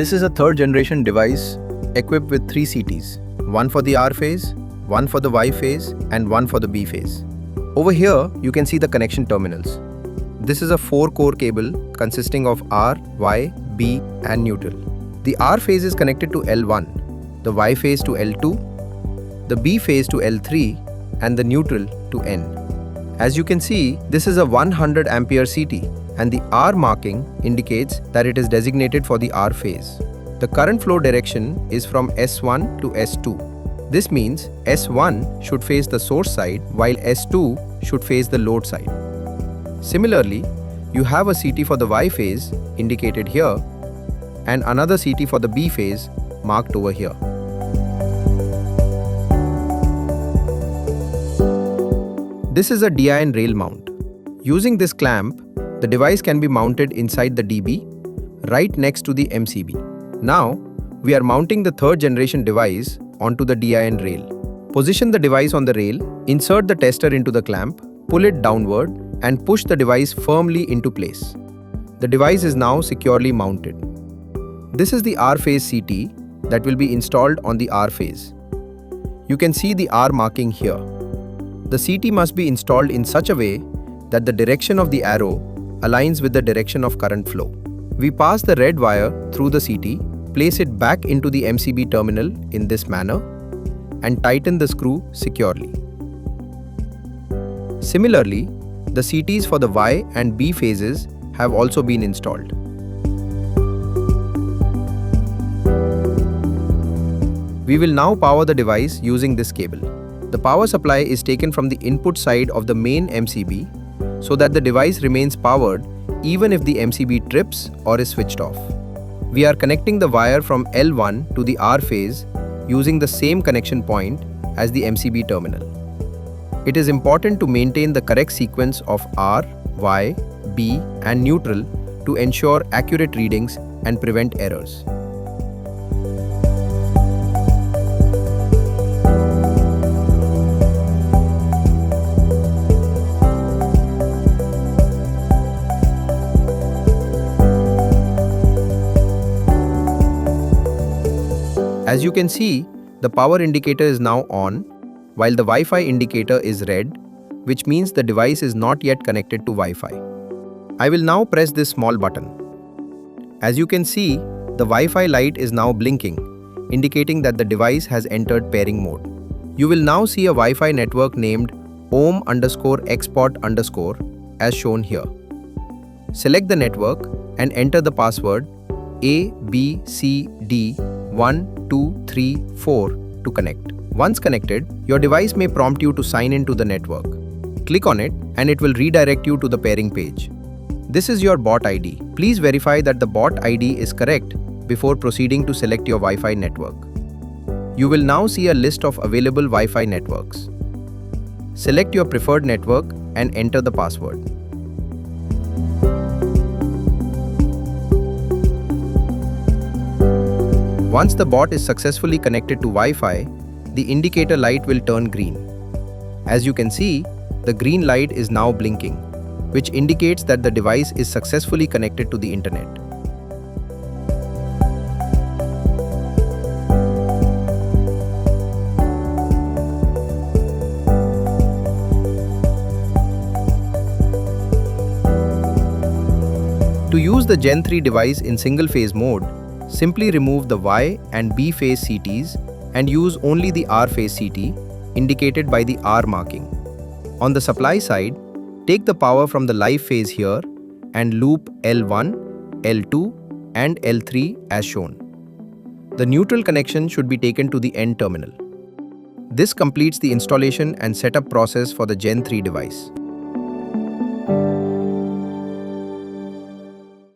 This is a third generation device equipped with 3 CTs, one for the R phase, one for the Y phase, and one for the B phase. Over here, you can see the connection terminals. This is a 4-core cable consisting of R, Y, B, and neutral. The R phase is connected to L1, the Y phase to L2, the B phase to L3, and the neutral to N. As you can see, this is a 100 ampere CT, and the R marking indicates that it is designated for the R phase. The current flow direction is from S1 to S2. This means S1 should face the source side while S2 should face the load side. Similarly, you have a CT for the Y phase indicated here and another CT for the B phase marked over here. This is a DIN rail mount. Using this clamp, the device can be mounted inside the DB, right next to the MCB. Now, we are mounting the third generation device onto the DIN rail. Position the device on the rail, insert the tester into the clamp, pull it downward, and push the device firmly into place. The device is now securely mounted. This is the R phase CT that will be installed on the R phase. You can see the R marking here. The CT must be installed in such a way that the direction of the arrow aligns with the direction of current flow. We pass the red wire through the CT, place it back into the MCB terminal in this manner, and tighten the screw securely. Similarly, the CTs for the Y and B phases have also been installed. We will now power the device using this cable. The power supply is taken from the input side of the main MCB so that the device remains powered even if the MCB trips or is switched off. We are connecting the wire from L1 to the R phase using the same connection point as the MCB terminal. It is important to maintain the correct sequence of R, Y, B, and neutral to ensure accurate readings and prevent errors. As you can see, the power indicator is now on, while the Wi-Fi indicator is red, which means the device is not yet connected to Wi-Fi. I will now press this small button. As you can see, the Wi-Fi light is now blinking, indicating that the device has entered pairing mode. You will now see a Wi-Fi network named ohm_export_ as shown here. Select the network and enter the password ABCD1234 to connect. Once connected, your device may prompt you to sign in to the network. Click on it and it will redirect you to the pairing page. This is your bot ID. Please verify that the bot ID is correct before proceeding to select your Wi-Fi network. You will now see a list of available Wi-Fi networks. Select your preferred network and enter the password. Once the bot is successfully connected to Wi-Fi, the indicator light will turn green. As you can see, the green light is now blinking, which indicates that the device is successfully connected to the internet. To use the Gen 3 device in single-phase mode, simply remove the Y and B phase CTs and use only the R phase CT indicated by the R marking. On the supply side, take the power from the live phase here and loop L1, L2 and L3 as shown. The neutral connection should be taken to the end terminal. This completes the installation and setup process for the Gen 3 device.